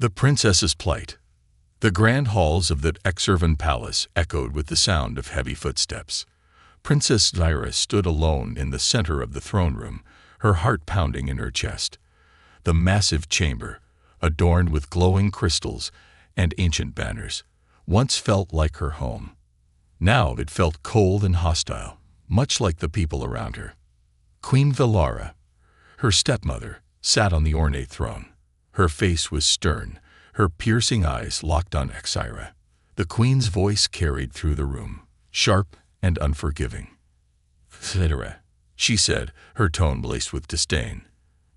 The princess's plight. The grand halls of the Exervan palace echoed with the sound of heavy footsteps. Princess Zyra stood alone in the center of the throne room, her heart pounding in her chest. The massive chamber, adorned with glowing crystals and ancient banners, once felt like her home. Now it felt cold and hostile, much like the people around her. Queen Valara, her stepmother, sat on the ornate throne. Her face was stern, her piercing eyes locked on Zyra. The queen's voice carried through the room, sharp and unforgiving. "Zyra," she said, her tone laced with disdain,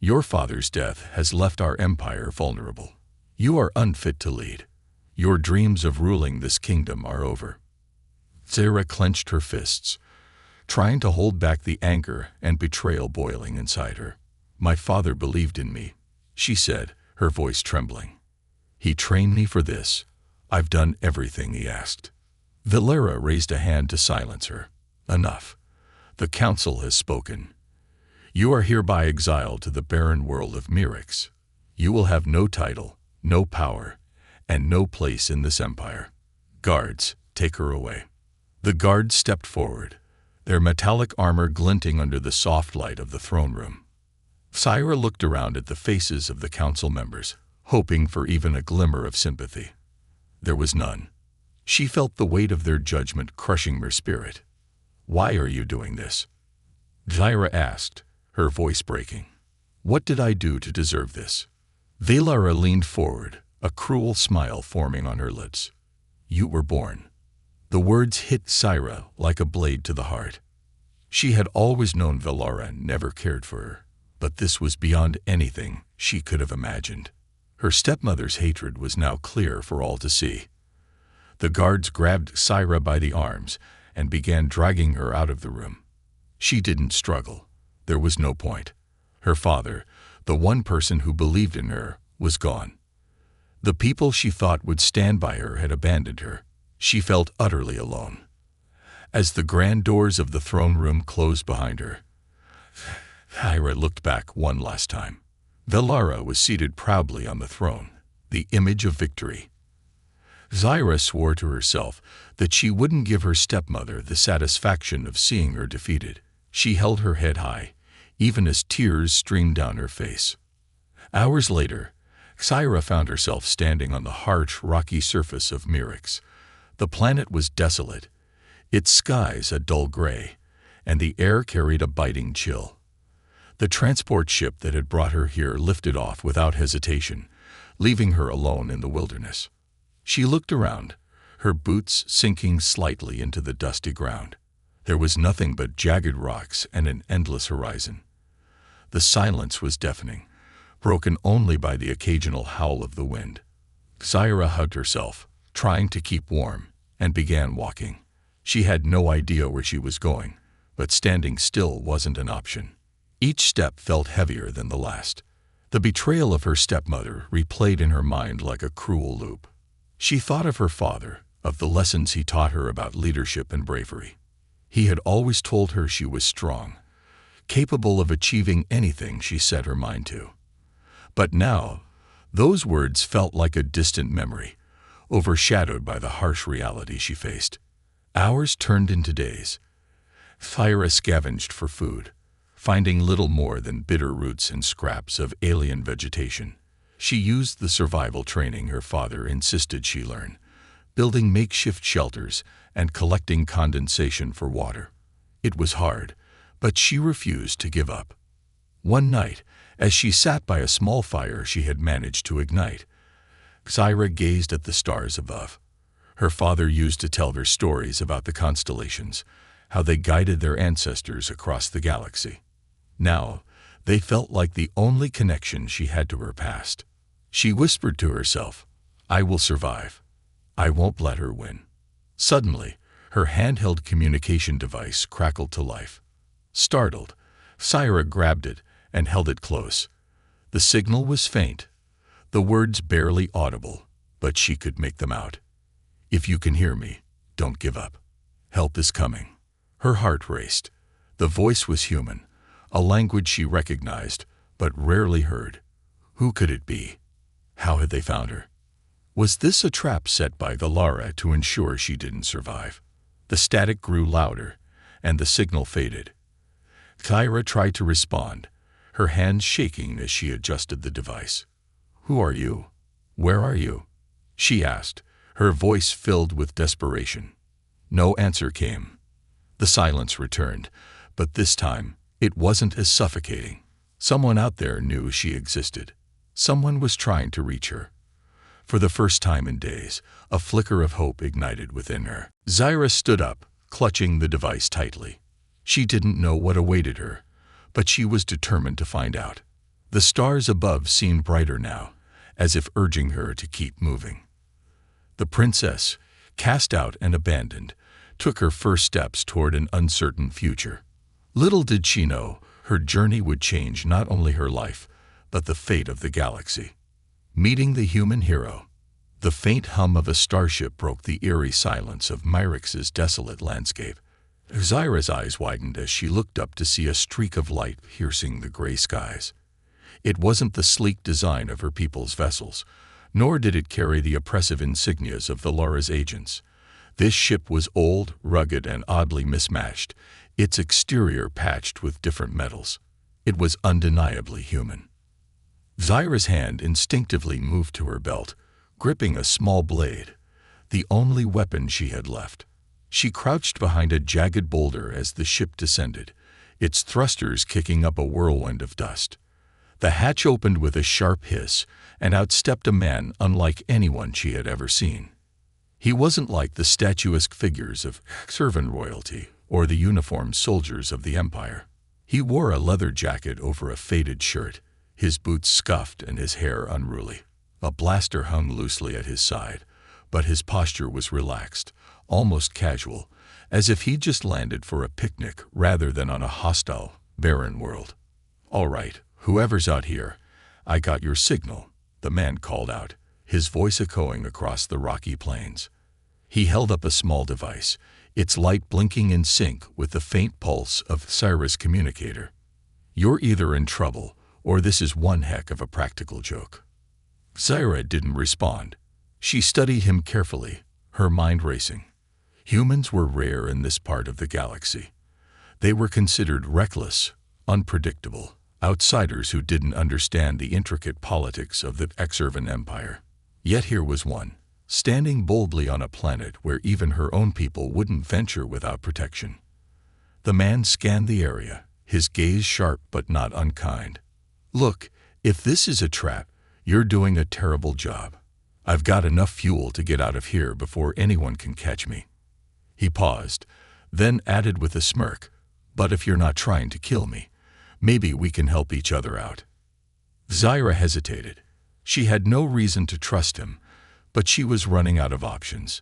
"your father's death has left our empire vulnerable. You are unfit to lead. Your dreams of ruling this kingdom are over." Zyra clenched her fists, trying to hold back the anger and betrayal boiling inside her. "My father believed in me," she said, her voice trembling. "He trained me for this. I've done everything he asked." Valara raised a hand to silence her. "Enough. The council has spoken. You are hereby exiled to the barren world of Mirix. You will have no title, no power, and no place in this empire. Guards, take her away." The guards stepped forward, their metallic armor glinting under the soft light of the throne room. Zyra looked around at the faces of the council members, hoping for even a glimmer of sympathy. There was none. She felt the weight of their judgment crushing her spirit. "Why are you doing this?" Zyra asked, her voice breaking. "What did I do to deserve this?" Valara leaned forward, a cruel smile forming on her lips. "You were born." The words hit Zyra like a blade to the heart. She had always known Valara never cared for her, but this was beyond anything she could have imagined. Her stepmother's hatred was now clear for all to see. The guards grabbed Zyra by the arms and began dragging her out of the room. She didn't struggle. There was no point. Her father, the one person who believed in her, was gone. The people she thought would stand by her had abandoned her. She felt utterly alone. As the grand doors of the throne room closed behind her, Zyra looked back one last time. Valara was seated proudly on the throne, the image of victory. Zyra swore to herself that she wouldn't give her stepmother the satisfaction of seeing her defeated. She held her head high, even as tears streamed down her face. Hours later, Zyra found herself standing on the harsh, rocky surface of Mirix. The planet was desolate, its skies a dull gray, and the air carried a biting chill. The transport ship that had brought her here lifted off without hesitation, leaving her alone in the wilderness. She looked around, her boots sinking slightly into the dusty ground. There was nothing but jagged rocks and an endless horizon. The silence was deafening, broken only by the occasional howl of the wind. Zyra hugged herself, trying to keep warm, and began walking. She had no idea where she was going, but standing still wasn't an option. Each step felt heavier than the last. The betrayal of her stepmother replayed in her mind like a cruel loop. She thought of her father, of the lessons he taught her about leadership and bravery. He had always told her she was strong, capable of achieving anything she set her mind to. But now, those words felt like a distant memory, overshadowed by the harsh reality she faced. Hours turned into days. Zyra scavenged for food, finding little more than bitter roots and scraps of alien vegetation. She used the survival training her father insisted she learn, building makeshift shelters and collecting condensation for water. It was hard, but she refused to give up. One night, as she sat by a small fire she had managed to ignite, Zyra gazed at the stars above. Her father used to tell her stories about the constellations, how they guided their ancestors across the galaxy. Now, they felt like the only connection she had to her past. She whispered to herself, "I will survive. I won't let her win." Suddenly, her handheld communication device crackled to life. Startled, Zyra grabbed it and held it close. The signal was faint, the words barely audible, but she could make them out. "If you can hear me, don't give up. Help is coming." Her heart raced. The voice was human, a language she recognized, but rarely heard. Who could it be? How had they found her? Was this a trap set by the Lara to ensure she didn't survive? The static grew louder, and the signal faded. Thyra tried to respond, her hands shaking as she adjusted the device. "Who are you? Where are you?" she asked, her voice filled with desperation. No answer came. The silence returned, but this time it wasn't as suffocating. Someone out there knew she existed. Someone was trying to reach her. For the first time in days, a flicker of hope ignited within her. Zyra stood up, clutching the device tightly. She didn't know what awaited her, but she was determined to find out. The stars above seemed brighter now, as if urging her to keep moving. The princess, cast out and abandoned, took her first steps toward an uncertain future. Little did she know, her journey would change not only her life, but the fate of the galaxy. Meeting the human hero, the faint hum of a starship broke the eerie silence of Myrix's desolate landscape. Zyra's eyes widened as she looked up to see a streak of light piercing the gray skies. It wasn't the sleek design of her people's vessels, nor did it carry the oppressive insignias of the Lara's agents. This ship was old, rugged, and oddly mismatched, its exterior patched with different metals. It was undeniably human. Zyra's hand instinctively moved to her belt, gripping a small blade, the only weapon she had left. She crouched behind a jagged boulder as the ship descended, its thrusters kicking up a whirlwind of dust. The hatch opened with a sharp hiss, and out stepped a man unlike anyone she had ever seen. He wasn't like the statuesque figures of servant royalty or the uniformed soldiers of the Empire. He wore a leather jacket over a faded shirt, his boots scuffed and his hair unruly. A blaster hung loosely at his side, but his posture was relaxed, almost casual, as if he'd just landed for a picnic rather than on a hostile, barren world. "All right, whoever's out here, I got your signal," the man called out, his voice echoing across the rocky plains. He held up a small device, its light blinking in sync with the faint pulse of Zyra's communicator. "You're either in trouble, or this is one heck of a practical joke." Zyra didn't respond. She studied him carefully, her mind racing. Humans were rare in this part of the galaxy. They were considered reckless, unpredictable, outsiders who didn't understand the intricate politics of the Exervan Empire. Yet here was one, standing boldly on a planet where even her own people wouldn't venture without protection. The man scanned the area, his gaze sharp but not unkind. "Look, if this is a trap, you're doing a terrible job. I've got enough fuel to get out of here before anyone can catch me." He paused, then added with a smirk, "But if you're not trying to kill me, maybe we can help each other out." Zyra hesitated. She had no reason to trust him, but she was running out of options.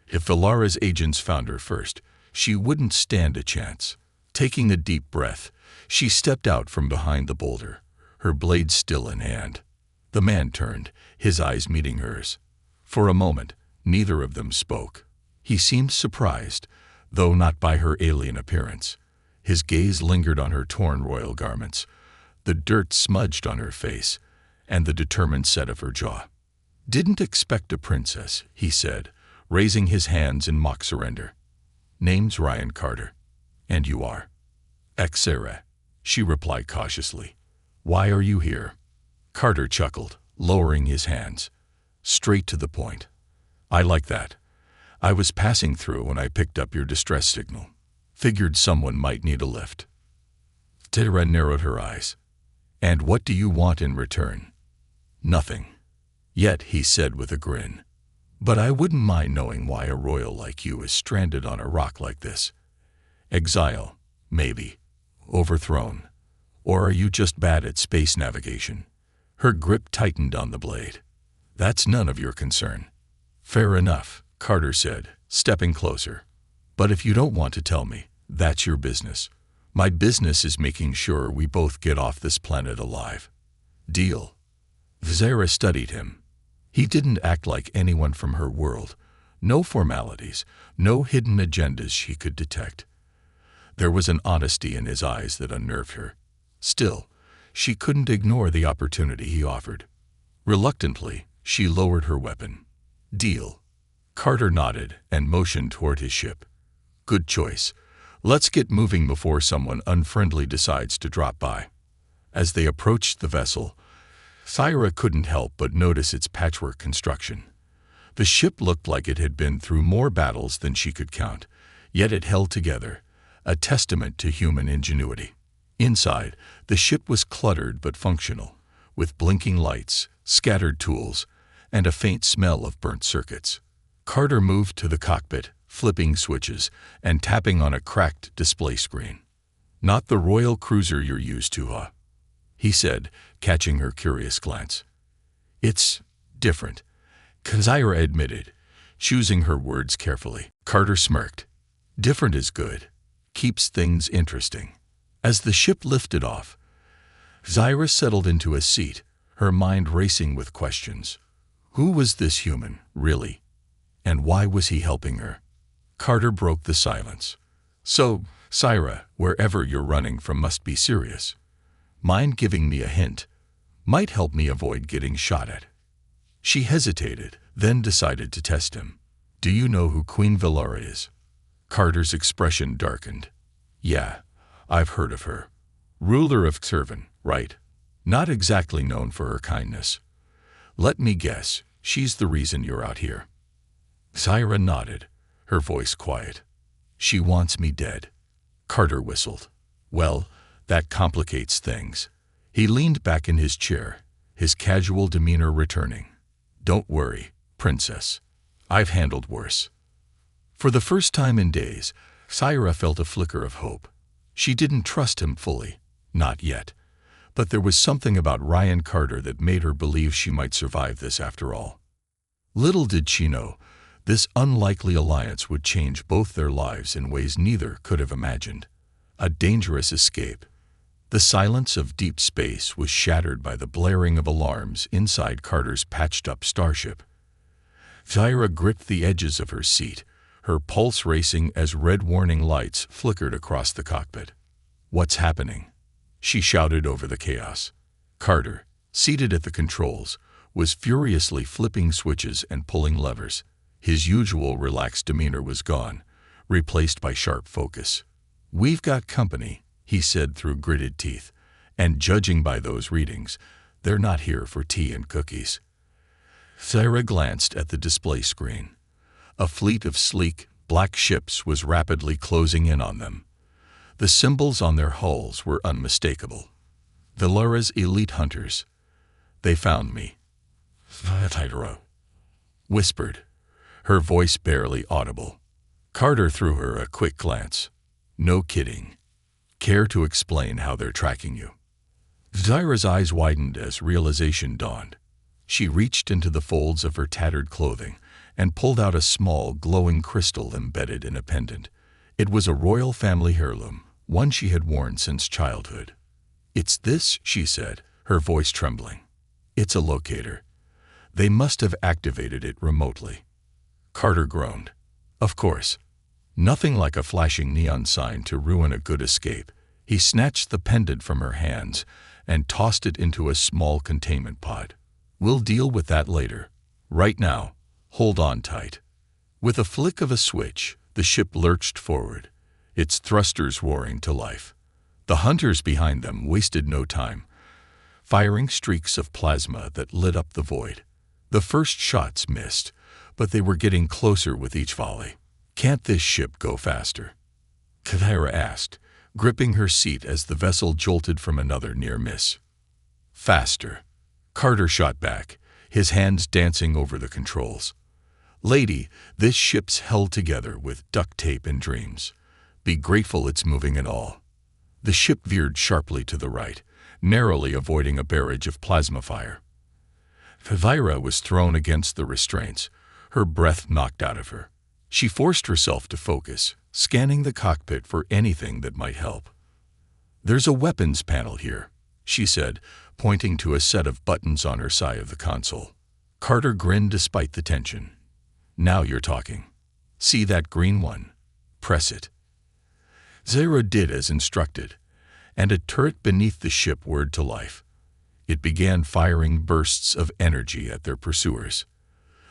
If Valara's agents found her first, she wouldn't stand a chance. Taking a deep breath, she stepped out from behind the boulder, her blade still in hand. The man turned, his eyes meeting hers. For a moment, neither of them spoke. He seemed surprised, though not by her alien appearance. His gaze lingered on her torn royal garments, the dirt smudged on her face, and the determined set of her jaw. "Didn't expect a princess," he said, raising his hands in mock surrender. "Name's Ryan Carter. And you are?" "Exera," she replied cautiously. "Why are you here?" Carter chuckled, lowering his hands. "Straight to the point. I like that. I was passing through when I picked up your distress signal. Figured someone might need a lift." Tira narrowed her eyes. "And what do you want in return?" "Nothing. Yet," he said with a grin. "But I wouldn't mind knowing why a royal like you is stranded on a rock like this. Exile, maybe. Overthrown. Or are you just bad at space navigation?" Her grip tightened on the blade. "That's none of your concern." "Fair enough," Carter said, stepping closer. "But if you don't want to tell me, that's your business. My business is making sure we both get off this planet alive. Deal?" Zyra studied him. He didn't act like anyone from her world. No formalities, no hidden agendas she could detect. There was an honesty in his eyes that unnerved her. Still, she couldn't ignore the opportunity he offered. Reluctantly, She lowered her weapon. Deal. Carter nodded and motioned toward his ship. Good choice. Let's get moving before someone unfriendly decides to drop by. As they approached the vessel, Thyra couldn't help but notice its patchwork construction. The ship looked like it had been through more battles than she could count, yet it held together, a testament to human ingenuity. Inside, the ship was cluttered but functional, with blinking lights, scattered tools, and a faint smell of burnt circuits. Carter moved to the cockpit, flipping switches and tapping on a cracked display screen. Not the royal cruiser you're used to, huh? He said, catching her curious glance. It's different, Thyra admitted, choosing her words carefully. Carter smirked. Different is good. Keeps things interesting. As the ship lifted off, Thyra settled into a seat, her mind racing with questions. Who was this human, really? And why was he helping her? Carter broke the silence. So, Thyra, wherever you're running from must be serious. Mind giving me a hint? Might help me avoid getting shot at. She hesitated, then decided to test him. Do you know who Queen Valara is? Carter's expression darkened. Yeah, I've heard of her. Ruler of Servan, right? Not exactly known for her kindness. Let me guess, she's the reason you're out here. Thyra nodded, her voice quiet. She wants me dead. Carter whistled. Well, that complicates things. He leaned back in his chair, his casual demeanor returning. Don't worry, princess. I've handled worse. For the first time in days, Thyra felt a flicker of hope. She didn't trust him fully, not yet. But there was something about Ryan Carter that made her believe she might survive this after all. Little did she know, this unlikely alliance would change both their lives in ways neither could have imagined. A dangerous escape. The silence of deep space was shattered by the blaring of alarms inside Carter's patched-up starship. Thyra gripped the edges of her seat, her pulse racing as red warning lights flickered across the cockpit. What's happening? She shouted over the chaos. Carter, seated at the controls, was furiously flipping switches and pulling levers. His usual relaxed demeanor was gone, replaced by sharp focus. We've got company, he said through gritted teeth, and judging by those readings, they're not here for tea and cookies. Thyra glanced at the display screen. A fleet of sleek, black ships was rapidly closing in on them. The symbols on their hulls were unmistakable. Valara's elite hunters. They found me. Thyra whispered, her voice barely audible. Carter threw her a quick glance. No kidding. Care to explain how they're tracking you? Thyra's eyes widened as realization dawned. She reached into the folds of her tattered clothing and pulled out a small, glowing crystal embedded in a pendant. It was a royal family heirloom, one she had worn since childhood. It's this, she said, her voice trembling. It's a locator. They must have activated it remotely. Carter groaned. Of course. Nothing like a flashing neon sign to ruin a good escape. He snatched the pendant from her hands and tossed it into a small containment pod. We'll deal with that later. Right now, hold on tight. With a flick of a switch, the ship lurched forward, its thrusters roaring to life. The hunters behind them wasted no time, firing streaks of plasma that lit up the void. The first shots missed, but they were getting closer with each volley. Can't this ship go faster? Thyra asked, gripping her seat as the vessel jolted from another near miss. Faster. Carter shot back, his hands dancing over the controls. Lady, this ship's held together with duct tape and dreams. Be grateful it's moving at all. The ship veered sharply to the right, narrowly avoiding a barrage of plasma fire. Thyra was thrown against the restraints, her breath knocked out of her. She forced herself to focus, scanning the cockpit for anything that might help. There's a weapons panel here, she said, pointing to a set of buttons on her side of the console. Carter grinned despite the tension. Now you're talking. See that green one? Press it. Thyra did as instructed, and a turret beneath the ship whirred to life. It began firing bursts of energy at their pursuers.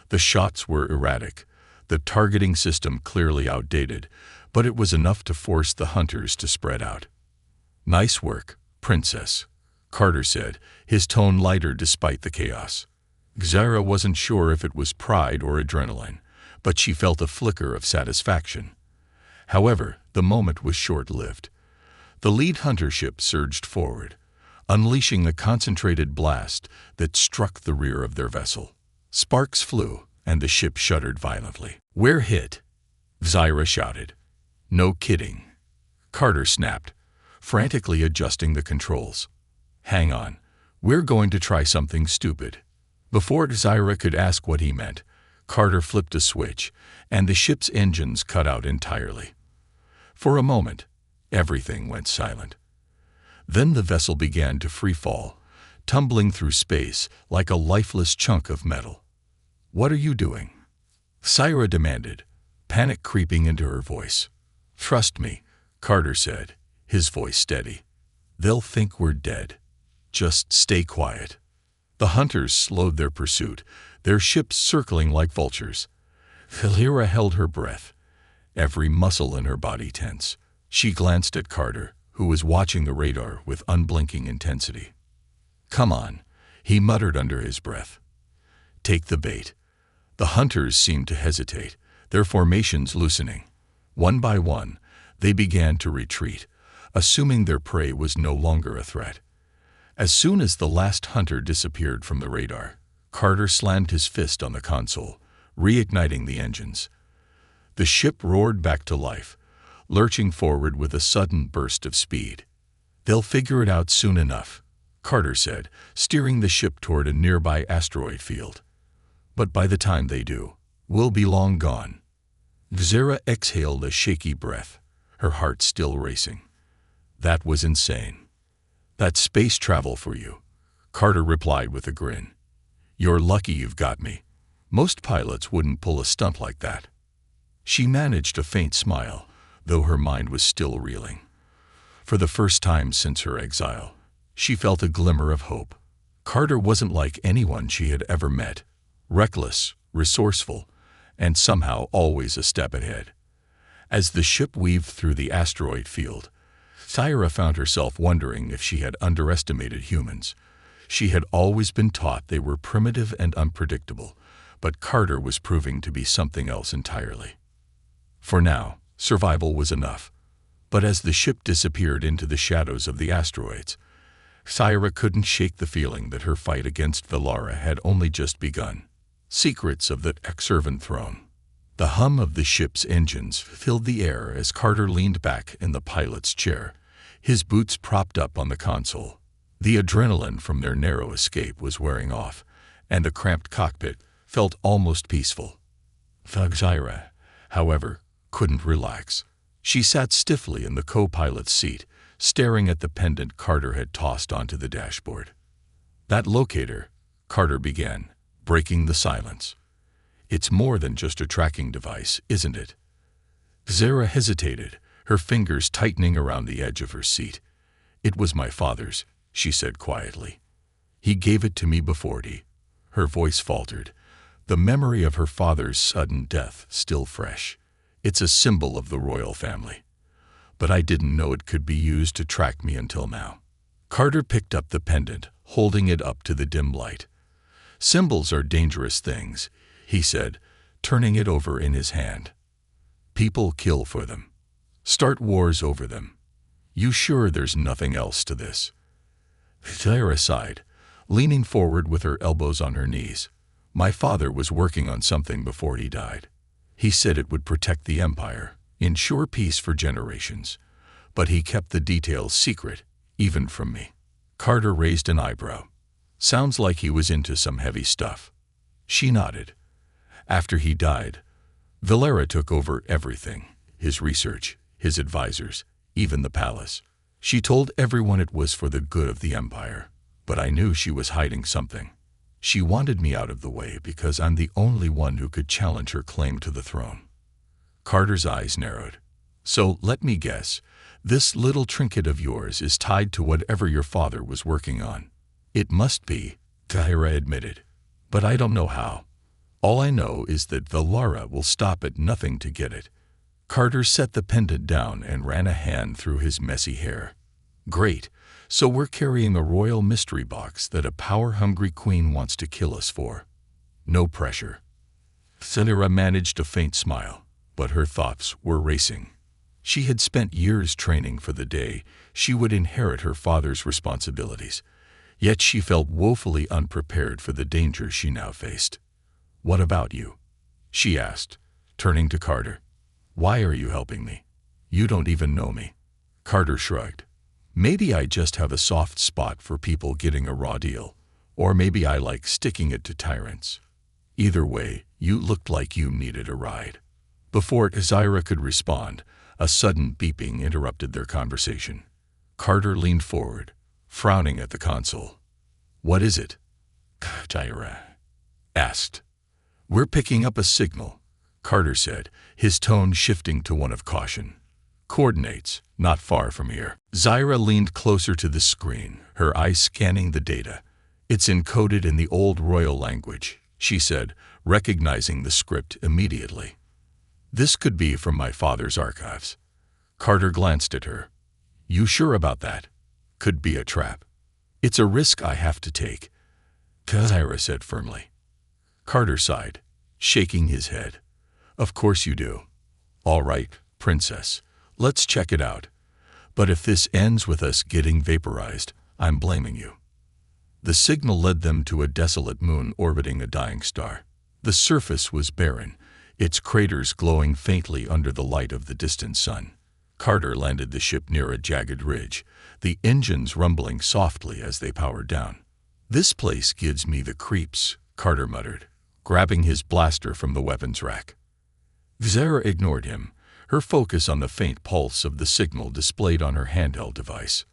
The shots were erratic, the targeting system clearly outdated, but it was enough to force the hunters to spread out. "Nice work, Princess," Carter said, his tone lighter despite the chaos. Xara wasn't sure if it was pride or adrenaline, but she felt a flicker of satisfaction. However, the moment was short-lived. The lead hunter ship surged forward, unleashing a concentrated blast that struck the rear of their vessel. Sparks flew, and the ship shuddered violently. "We're hit," Xara shouted. "No kidding," Carter snapped, frantically adjusting the controls. "Hang on, we're going to try something stupid." Before Xara could ask what he meant, Carter flipped a switch, and the ship's engines cut out entirely. For a moment, everything went silent. Then the vessel began to freefall, tumbling through space like a lifeless chunk of metal. "What are you doing?" Xara demanded, panic creeping into her voice. "Trust me," Carter said, his voice steady. "They'll think we're dead. Just stay quiet." The hunters slowed their pursuit, their ships circling like vultures. Valera held her breath, every muscle in her body tense. She glanced at Carter, who was watching the radar with unblinking intensity. "Come on," he muttered under his breath. "Take the bait." The hunters seemed to hesitate, their formations loosening. One by one, they began to retreat, assuming their prey was no longer a threat. As soon as the last hunter disappeared from the radar, Carter slammed his fist on the console, reigniting the engines. The ship roared back to life, lurching forward with a sudden burst of speed. "They'll figure it out soon enough," Carter said, steering the ship toward a nearby asteroid field. "But by the time they do, we'll be long gone." Xara exhaled a shaky breath, her heart still racing. "That was insane." "That's space travel for you," Carter replied with a grin. "You're lucky you've got me. Most pilots wouldn't pull a stunt like that." She managed a faint smile, though her mind was still reeling. For the first time since her exile, she felt a glimmer of hope. Carter wasn't like anyone she had ever met, reckless, resourceful, and somehow always a step ahead. As the ship weaved through the asteroid field, Xara found herself wondering if she had underestimated humans. She had always been taught they were primitive and unpredictable, but Carter was proving to be something else entirely. For now, survival was enough. But as the ship disappeared into the shadows of the asteroids, Xara couldn't shake the feeling that her fight against Valera had only just begun. Secrets of the Exervan throne. The hum of the ship's engines filled the air as Carter leaned back in the pilot's chair, his boots propped up on the console. The adrenaline from their narrow escape was wearing off, and the cramped cockpit felt almost peaceful. Xara, however, couldn't relax. She sat stiffly in the co-pilot's seat, staring at the pendant Carter had tossed onto the dashboard. "That locator," Carter began, breaking the silence. "It's more than just a tracking device, isn't it?" Xara hesitated, her fingers tightening around the edge of her seat. "It was my father's," she said quietly. "He gave it to me before he—" Her voice faltered, the memory of her father's sudden death still fresh. "It's a symbol of the royal family. But I didn't know it could be used to track me until now." Carter picked up the pendant, holding it up to the dim light. "Symbols are dangerous things," he said, turning it over in his hand. "People kill for them. Start wars over them. You sure there's nothing else to this?" Xara sighed, leaning forward with her elbows on her knees. "My father was working on something before he died. He said it would protect the Empire, ensure peace for generations. But he kept the details secret, even from me." Carter raised an eyebrow. "Sounds like he was into some heavy stuff." She nodded. "After he died, Valera took over everything, his research, his advisors, even the palace. She told everyone it was for the good of the Empire, but I knew she was hiding something. She wanted me out of the way because I'm the only one who could challenge her claim to the throne." Carter's eyes narrowed. "So let me guess, this little trinket of yours is tied to whatever your father was working on." It must be, Zaira admitted. But I don't know how. All I know is that Valara will stop at nothing to get it. Carter set the pendant down and ran a hand through his messy hair. Great, so we're carrying a royal mystery box that a power-hungry queen wants to kill us for. No pressure. Zaira managed a faint smile, but her thoughts were racing. She had spent years training for the day she would inherit her father's responsibilities, yet she felt woefully unprepared for the danger she now faced. "What about you?" she asked, turning to Carter. "Why are you helping me? You don't even know me." Carter shrugged. "Maybe I just have a soft spot for people getting a raw deal, or maybe I like sticking it to tyrants. Either way, you looked like you needed a ride." Before Zaira could respond, a sudden beeping interrupted their conversation. Carter leaned forward, frowning at the console. "What is it?" Zaira asked. "We're picking up a signal," Carter said, his tone shifting to one of caution. "Coordinates, not far from here." Zaira leaned closer to the screen, her eyes scanning the data. "It's encoded in the old royal language," she said, recognizing the script immediately. "This could be from my father's archives." Carter glanced at her. "You sure about that? Could be a trap." "It's a risk I have to take," Zaira said firmly. Carter sighed, shaking his head. "Of course you do. All right, princess, let's check it out. But if this ends with us getting vaporized, I'm blaming you." The signal led them to a desolate moon orbiting a dying star. The surface was barren, its craters glowing faintly under the light of the distant sun. Carter landed the ship near a jagged ridge, the engines rumbling softly as they powered down. "This place gives me the creeps," Carter muttered, grabbing his blaster from the weapons rack. Zaira ignored him, her focus on the faint pulse of the signal displayed on her handheld device.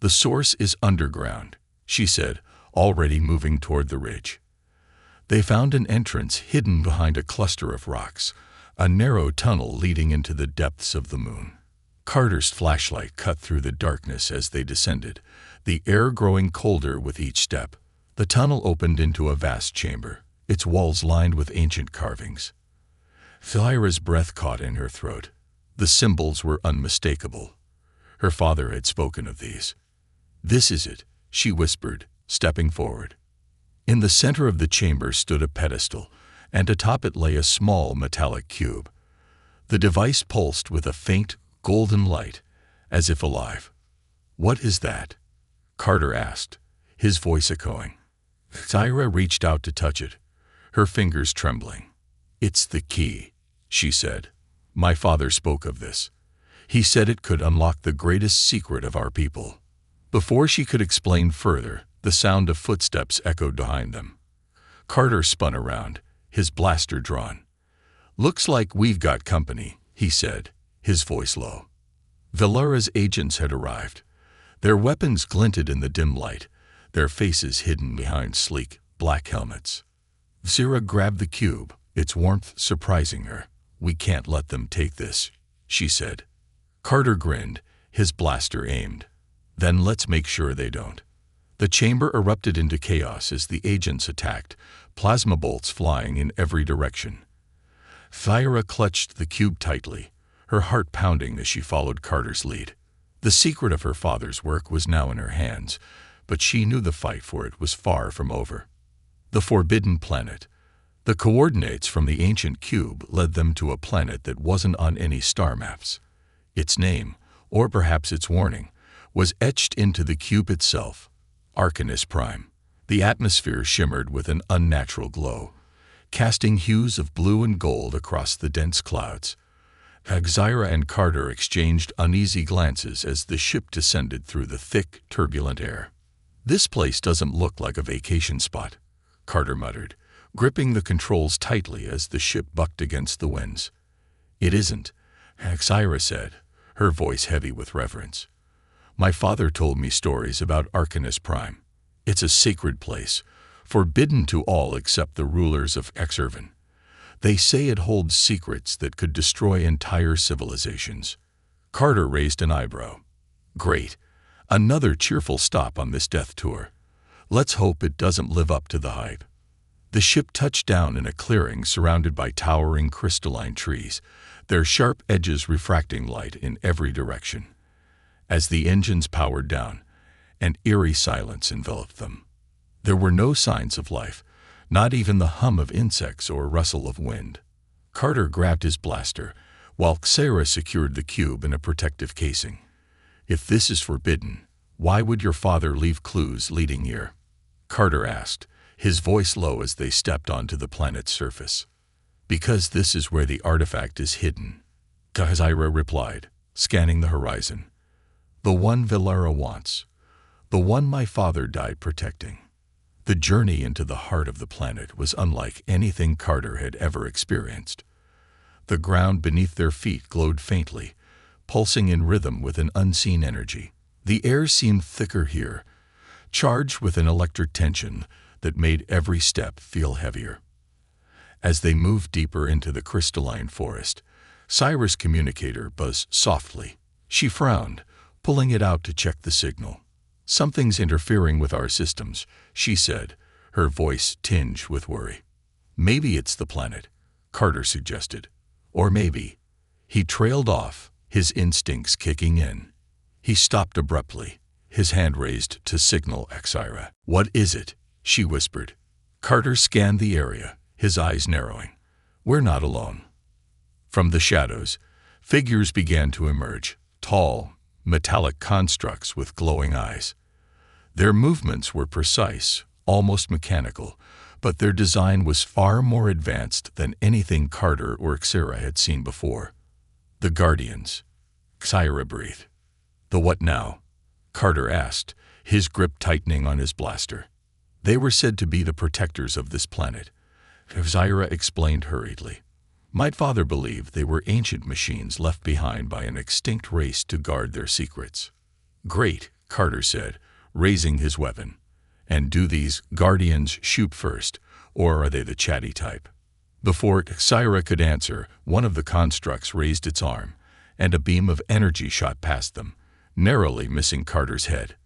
"The source is underground," she said, already moving toward the ridge. They found an entrance hidden behind a cluster of rocks, a narrow tunnel leading into the depths of the moon. Carter's flashlight cut through the darkness as they descended, the air growing colder with each step. The tunnel opened into a vast chamber, its walls lined with ancient carvings. Zaira's breath caught in her throat. The symbols were unmistakable. Her father had spoken of these. "This is it," she whispered, stepping forward. In the center of the chamber stood a pedestal, and atop it lay a small metallic cube. The device pulsed with a faint, golden light, as if alive. "What is that?" Carter asked, his voice echoing. Zaira reached out to touch it, her fingers trembling. "It's the key," she said. "My father spoke of this. He said it could unlock the greatest secret of our people." Before she could explain further, the sound of footsteps echoed behind them. Carter spun around, his blaster drawn. "Looks like we've got company," he said, his voice low. Valara's agents had arrived. Their weapons glinted in the dim light, their faces hidden behind sleek, black helmets. Zaira grabbed the cube, its warmth surprising her. "We can't let them take this," she said. Carter grinned, his blaster aimed. "Then let's make sure they don't." The chamber erupted into chaos as the agents attacked, plasma bolts flying in every direction. Zaira clutched the cube tightly, her heart pounding as she followed Carter's lead. The secret of her father's work was now in her hands, but she knew the fight for it was far from over. The forbidden planet. The coordinates from the ancient cube led them to a planet that wasn't on any star maps. Its name, or perhaps its warning, was etched into the cube itself, Arcanus Prime. The atmosphere shimmered with an unnatural glow, casting hues of blue and gold across the dense clouds. Zaira and Carter exchanged uneasy glances as the ship descended through the thick, turbulent air. "This place doesn't look like a vacation spot," Carter muttered, gripping the controls tightly as the ship bucked against the winds. "It isn't," Zaira said, her voice heavy with reverence. "My father told me stories about Arcanus Prime. It's a sacred place, forbidden to all except the rulers of Exervan. They say it holds secrets that could destroy entire civilizations." Carter raised an eyebrow. "Great. Another cheerful stop on this death tour. Let's hope it doesn't live up to the hype. The ship touched down in a clearing surrounded by towering crystalline trees, their sharp edges refracting light in every direction. As the engines powered down, an eerie silence enveloped them. There were no signs of life, not even the hum of insects or rustle of wind. Carter grabbed his blaster, while Sarah secured the cube in a protective casing. "If this is forbidden, why would your father leave clues leading here?" Carter asked, his voice low as they stepped onto the planet's surface. "Because this is where the artifact is hidden," Kyra replied, scanning the horizon. "The one Valara wants. The one my father died protecting." The journey into the heart of the planet was unlike anything Carter had ever experienced. The ground beneath their feet glowed faintly, pulsing in rhythm with an unseen energy. The air seemed thicker here, charged with an electric tension that made every step feel heavier. As they moved deeper into the crystalline forest, Cyrus' communicator buzzed softly. She frowned, pulling it out to check the signal. "Something's interfering with our systems," she said, her voice tinged with worry. "Maybe it's the planet," Carter suggested. "Or maybe—" He trailed off, his instincts kicking in. He stopped abruptly, his hand raised to signal Kyra. "What is it?" she whispered. Carter scanned the area, his eyes narrowing. "We're not alone." From the shadows, figures began to emerge, tall, metallic constructs with glowing eyes. Their movements were precise, almost mechanical, but their design was far more advanced than anything Carter or Xera had seen before. "The Guardians," Xera breathed. "The what now?" Carter asked, his grip tightening on his blaster. "They were said to be the protectors of this planet," Xera explained hurriedly. "My father believed they were ancient machines left behind by an extinct race to guard their secrets." "Great," Carter said, raising his weapon. "And do these Guardians shoot first, or are they the chatty type?" Before Xera could answer, one of the constructs raised its arm, and a beam of energy shot past them, narrowly missing Carter's head.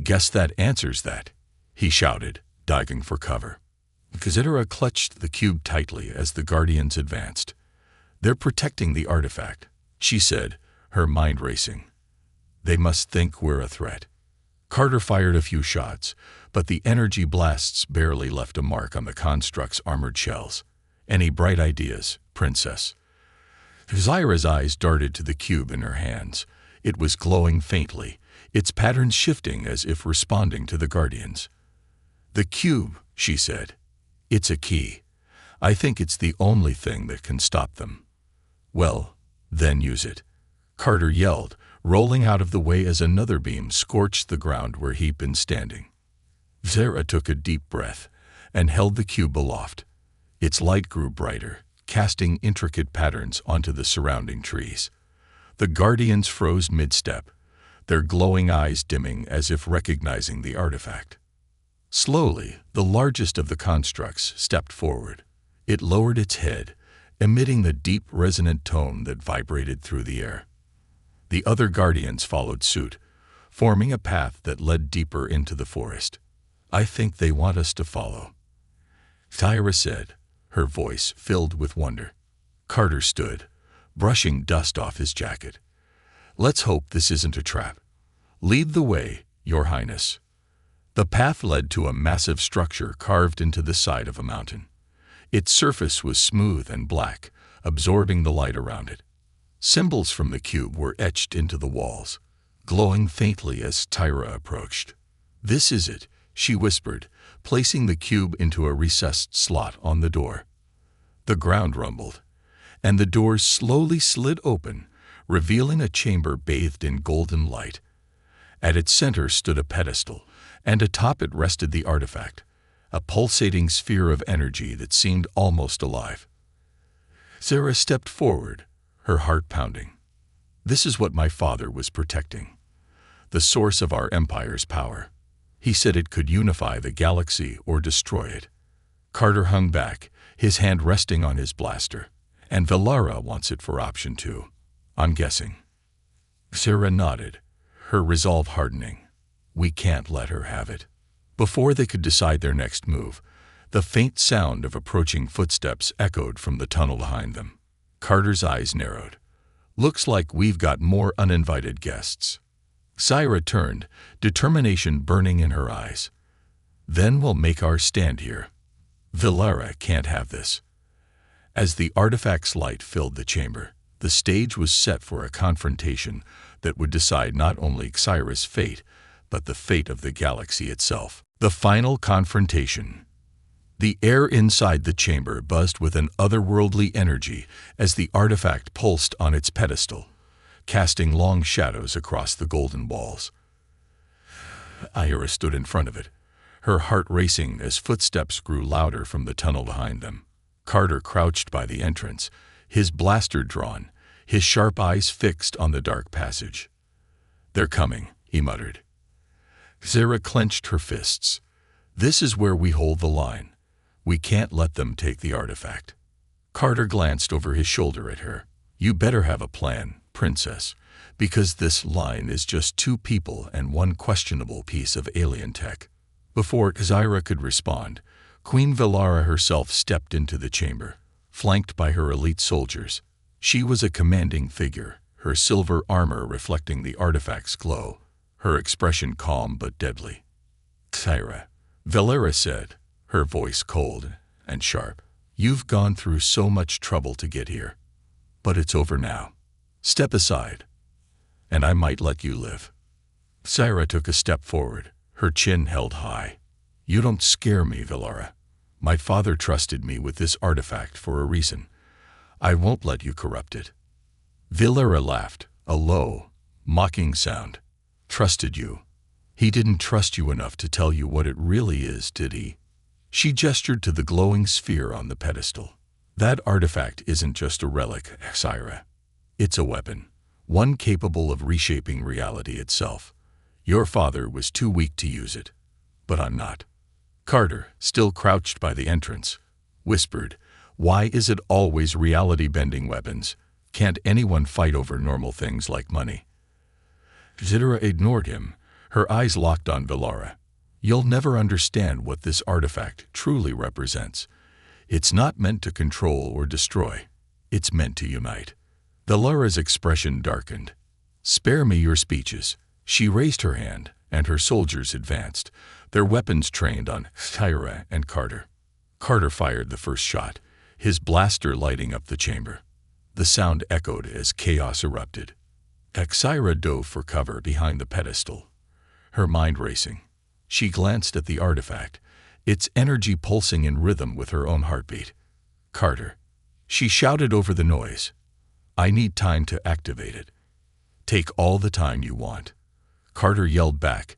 "Guess that answers that," he shouted, diving for cover. Xera clutched the cube tightly as the Guardians advanced. "They're protecting the artifact," she said, her mind racing. "They must think we're a threat." Carter fired a few shots, but the energy blasts barely left a mark on the construct's armored shells. "Any bright ideas, Princess?" Xera's eyes darted to the cube in her hands. It was glowing faintly, its patterns shifting as if responding to the Guardians. "The cube," she said. "It's a key. I think it's the only thing that can stop them." "Well, then use it," Carter yelled, rolling out of the way as another beam scorched the ground where he'd been standing. Xera took a deep breath and held the cube aloft. Its light grew brighter, casting intricate patterns onto the surrounding trees. The Guardians froze mid-step, their glowing eyes dimming as if recognizing the artifact. Slowly, the largest of the constructs stepped forward. It lowered its head, emitting the deep, resonant tone that vibrated through the air. The other Guardians followed suit, forming a path that led deeper into the forest. "I think they want us to follow," Tyra said, her voice filled with wonder. Carter stood, brushing dust off his jacket. "Let's hope this isn't a trap. Lead the way, Your Highness." The path led to a massive structure carved into the side of a mountain. Its surface was smooth and black, absorbing the light around it. Symbols from the cube were etched into the walls, glowing faintly as Tyra approached. "This is it," she whispered, placing the cube into a recessed slot on the door. The ground rumbled, and the doors slowly slid open, revealing a chamber bathed in golden light. At its center stood a pedestal, and atop it rested the artifact, a pulsating sphere of energy that seemed almost alive. Xera stepped forward, her heart pounding. "This is what my father was protecting. The source of our empire's power. He said it could unify the galaxy or destroy it." Carter hung back, his hand resting on his blaster. "And Valara wants it for option 2, I'm guessing." Xera nodded, her resolve hardening. "We can't let her have it." Before they could decide their next move, the faint sound of approaching footsteps echoed from the tunnel behind them. Carter's eyes narrowed. "Looks like we've got more uninvited guests." Syra turned, determination burning in her eyes. "Then we'll make our stand here. Valara can't have this." As the artifact's light filled the chamber, the stage was set for a confrontation that would decide not only Syra's fate, but the fate of the galaxy itself. The final confrontation. The air inside the chamber buzzed with an otherworldly energy as the artifact pulsed on its pedestal, casting long shadows across the golden walls. Ira stood in front of it, her heart racing as footsteps grew louder from the tunnel behind them. Carter crouched by the entrance, his blaster drawn, his sharp eyes fixed on the dark passage. "They're coming," he muttered. Syra clenched her fists. "This is where we hold the line. We can't let them take the artifact." Carter glanced over his shoulder at her. "You better have a plan, Princess, because this line is just 2 people and 1 questionable piece of alien tech." Before Syra could respond, Queen Valara herself stepped into the chamber, flanked by her elite soldiers. She was a commanding figure, her silver armor reflecting the artifact's glow, her expression calm but deadly. "Syra," Valara said, her voice cold and sharp, "you've gone through so much trouble to get here. But it's over now. Step aside, and I might let you live." Syra took a step forward, her chin held high. "You don't scare me, Valara. My father trusted me with this artifact for a reason. I won't let you corrupt it." Valara laughed, a low, mocking sound. "Trusted you? He didn't trust you enough to tell you what it really is, did he?" She gestured to the glowing sphere on the pedestal. "That artifact isn't just a relic, Syra. It's a weapon, one capable of reshaping reality itself. Your father was too weak to use it, but I'm not." Carter, still crouched by the entrance, whispered, "Why is it always reality-bending weapons? Can't anyone fight over normal things like money?" Syra ignored him, her eyes locked on Valara. "You'll never understand what this artifact truly represents. It's not meant to control or destroy. It's meant to unite." Valara's expression darkened. "Spare me your speeches." She raised her hand, and her soldiers advanced, their weapons trained on Syra and Carter. Carter fired the first shot, his blaster lighting up the chamber. The sound echoed as chaos erupted. Syra dove for cover behind the pedestal, her mind racing. She glanced at the artifact, its energy pulsing in rhythm with her own heartbeat. "Carter," she shouted over the noise, "I need time to activate it." "Take all the time you want," Carter yelled back,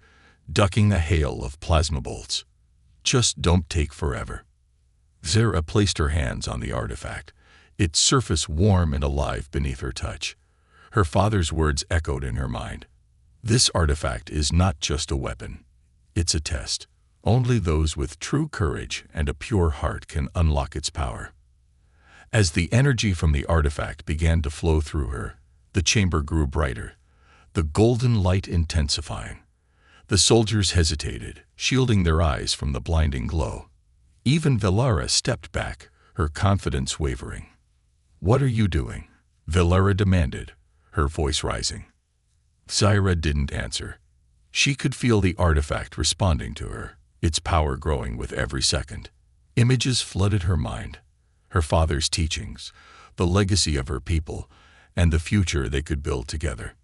ducking the hail of plasma bolts. "Just don't take forever." Syra placed her hands on the artifact, its surface warm and alive beneath her touch. Her father's words echoed in her mind. "This artifact is not just a weapon. It's a test. Only those with true courage and a pure heart can unlock its power." As the energy from the artifact began to flow through her, the chamber grew brighter, the golden light intensifying. The soldiers hesitated, shielding their eyes from the blinding glow. Even Valara stepped back, her confidence wavering. "What are you doing?" Valara demanded, her voice rising. Syra didn't answer. She could feel the artifact responding to her, its power growing with every second. Images flooded her mind, her father's teachings, the legacy of her people, and the future they could build together.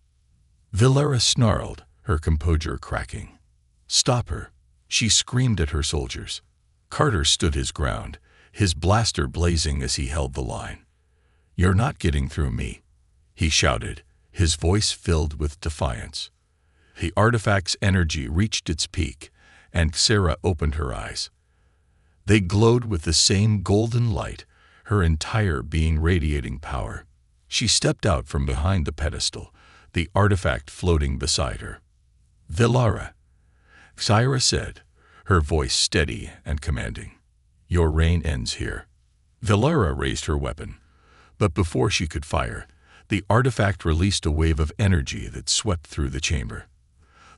Valara snarled, her composure cracking. "Stop her!" She screamed at her soldiers. Carter stood his ground, his blaster blazing as he held the line. "You're not getting through me," he shouted, his voice filled with defiance. The artifact's energy reached its peak, and Syra opened her eyes. They glowed with the same golden light, her entire being radiating power. She stepped out from behind the pedestal, the artifact floating beside her. "Valara," Syra said, her voice steady and commanding. "Your reign ends here." Valara raised her weapon, but before she could fire, the artifact released a wave of energy that swept through the chamber.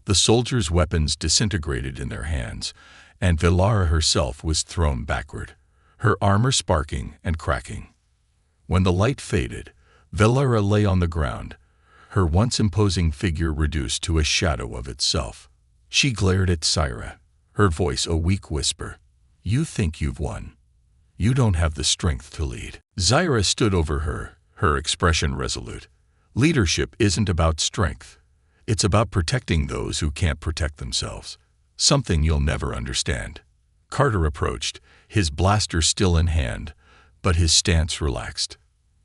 The soldiers' weapons disintegrated in their hands, and Velara herself was thrown backward, her armor sparking and cracking. When the light faded, Velara lay on the ground, her once imposing figure reduced to a shadow of itself. She glared at Syra, her voice a weak whisper. "You think you've won. You don't have the strength to lead." Syra stood over her, her expression resolute. "Leadership isn't about strength. It's about protecting those who can't protect themselves. Something you'll never understand." Carter approached, his blaster still in hand, but his stance relaxed.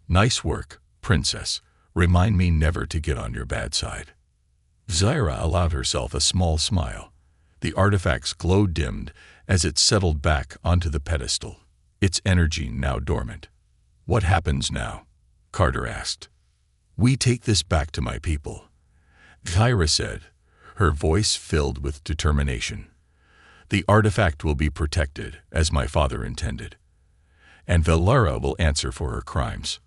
"Nice work, Princess. Remind me never to get on your bad side." Syra allowed herself a small smile. The artifact's glow dimmed as it settled back onto the pedestal, its energy now dormant. "What happens now?" Carter asked. "We take this back to my people," Syra said, her voice filled with determination. "The artifact will be protected, as my father intended. And Velara will answer for her crimes."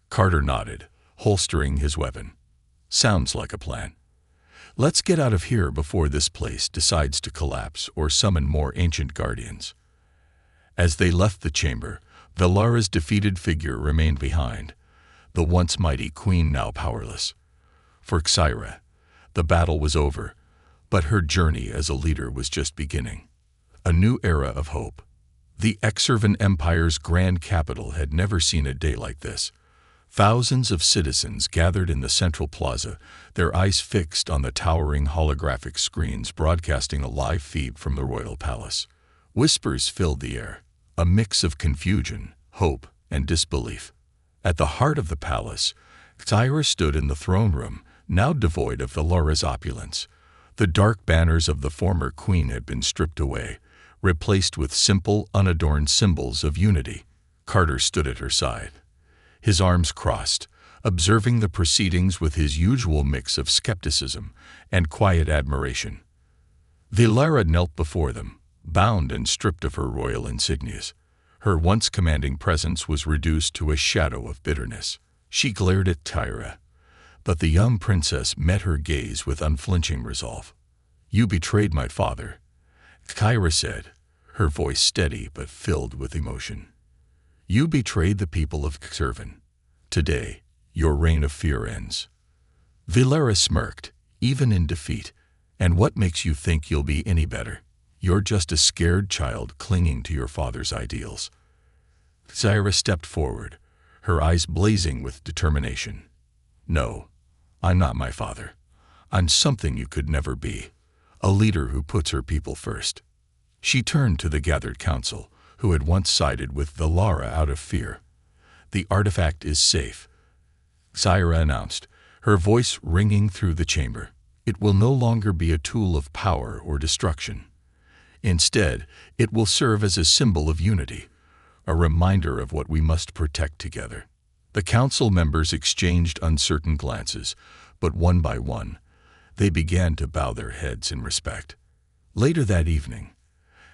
Carter nodded, holstering his weapon. "Sounds like a plan. Let's get out of here before this place decides to collapse or summon more ancient guardians." As they left the chamber, Velara's defeated figure remained behind, the once mighty queen now powerless. For Syra, the battle was over, but her journey as a leader was just beginning. A new era of hope. The Exervan Empire's grand capital had never seen a day like this. Thousands of citizens gathered in the central plaza, their eyes fixed on the towering holographic screens broadcasting a live feed from the royal palace. Whispers filled the air, a mix of confusion, hope, and disbelief. At the heart of the palace, Syra stood in the throne room, now devoid of Velara's opulence. The dark banners of the former queen had been stripped away, replaced with simple, unadorned symbols of unity. Carter stood at her side, his arms crossed, observing the proceedings with his usual mix of skepticism and quiet admiration. Velara knelt before them, bound and stripped of her royal insignias. Her once commanding presence was reduced to a shadow of bitterness. She glared at Syra, but the young princess met her gaze with unflinching resolve. "You betrayed my father," Syra said, her voice steady but filled with emotion. "You betrayed the people of Exervan. Today, your reign of fear ends." Velara smirked, even in defeat. "And what makes you think you'll be any better? You're just a scared child clinging to your father's ideals." Syra stepped forward, her eyes blazing with determination. "No, I'm not my father. I'm something you could never be, a leader who puts her people first." She turned to the gathered council, who had once sided with Velara out of fear. "The artifact is safe," Syra announced, her voice ringing through the chamber. "It will no longer be a tool of power or destruction. Instead, it will serve as a symbol of unity, a reminder of what we must protect together." The council members exchanged uncertain glances, but one by one, they began to bow their heads in respect. Later that evening,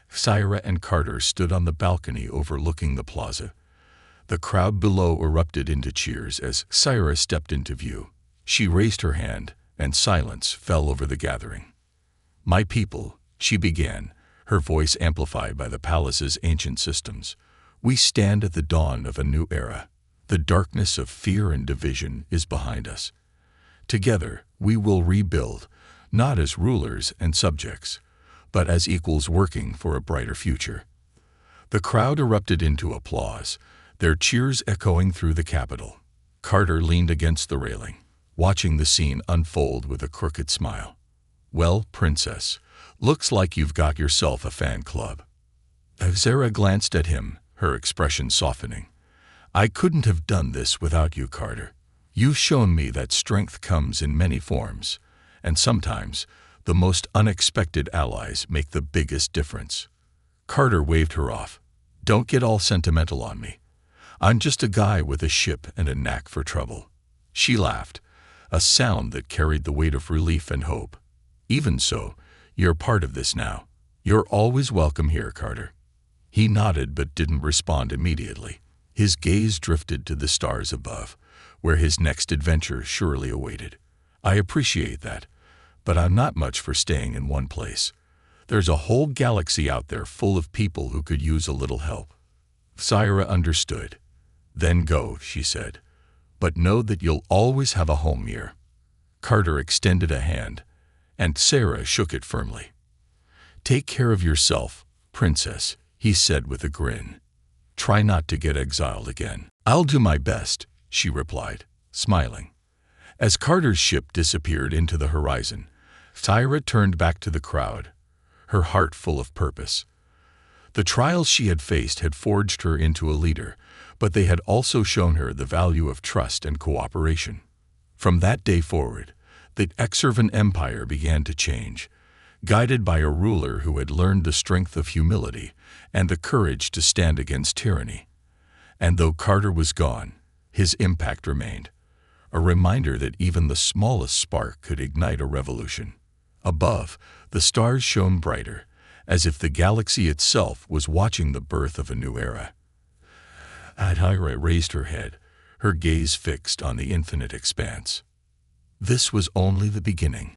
Syra and Carter stood on the balcony overlooking the plaza. The crowd below erupted into cheers as Syra stepped into view. She raised her hand, and silence fell over the gathering. "My people," she began, her voice amplified by the palace's ancient systems, "we stand at the dawn of a new era. The darkness of fear and division is behind us. Together, we will rebuild, not as rulers and subjects, but as equals working for a brighter future." The crowd erupted into applause, their cheers echoing through the capital. Carter leaned against the railing, watching the scene unfold with a crooked smile. "Well, Princess, looks like you've got yourself a fan club." Syra glanced at him, her expression softening. "I couldn't have done this without you, Carter. You've shown me that strength comes in many forms, and sometimes the most unexpected allies make the biggest difference." Carter waved her off. "Don't get all sentimental on me. I'm just a guy with a ship and a knack for trouble." She laughed, a sound that carried the weight of relief and hope. "Even so, you're part of this now. You're always welcome here, Carter." He nodded but didn't respond immediately. His gaze drifted to the stars above, where his next adventure surely awaited. "I appreciate that, but I'm not much for staying in one place. There's a whole galaxy out there full of people who could use a little help." Saira understood. "Then go," she said. "But know that you'll always have a home here." Carter extended a hand, and Sarah shook it firmly. "Take care of yourself, Princess," he said with a grin. "Try not to get exiled again." "I'll do my best," she replied, smiling. As Carter's ship disappeared into the horizon, Saira turned back to the crowd, her heart full of purpose. The trials she had faced had forged her into a leader, but they had also shown her the value of trust and cooperation. From that day forward, the Exervan Empire began to change, guided by a ruler who had learned the strength of humility and the courage to stand against tyranny. And though Carter was gone, his impact remained, a reminder that even the smallest spark could ignite a revolution. Above, the stars shone brighter, as if the galaxy itself was watching the birth of a new era. Adhira raised her head, her gaze fixed on the infinite expanse. This was only the beginning.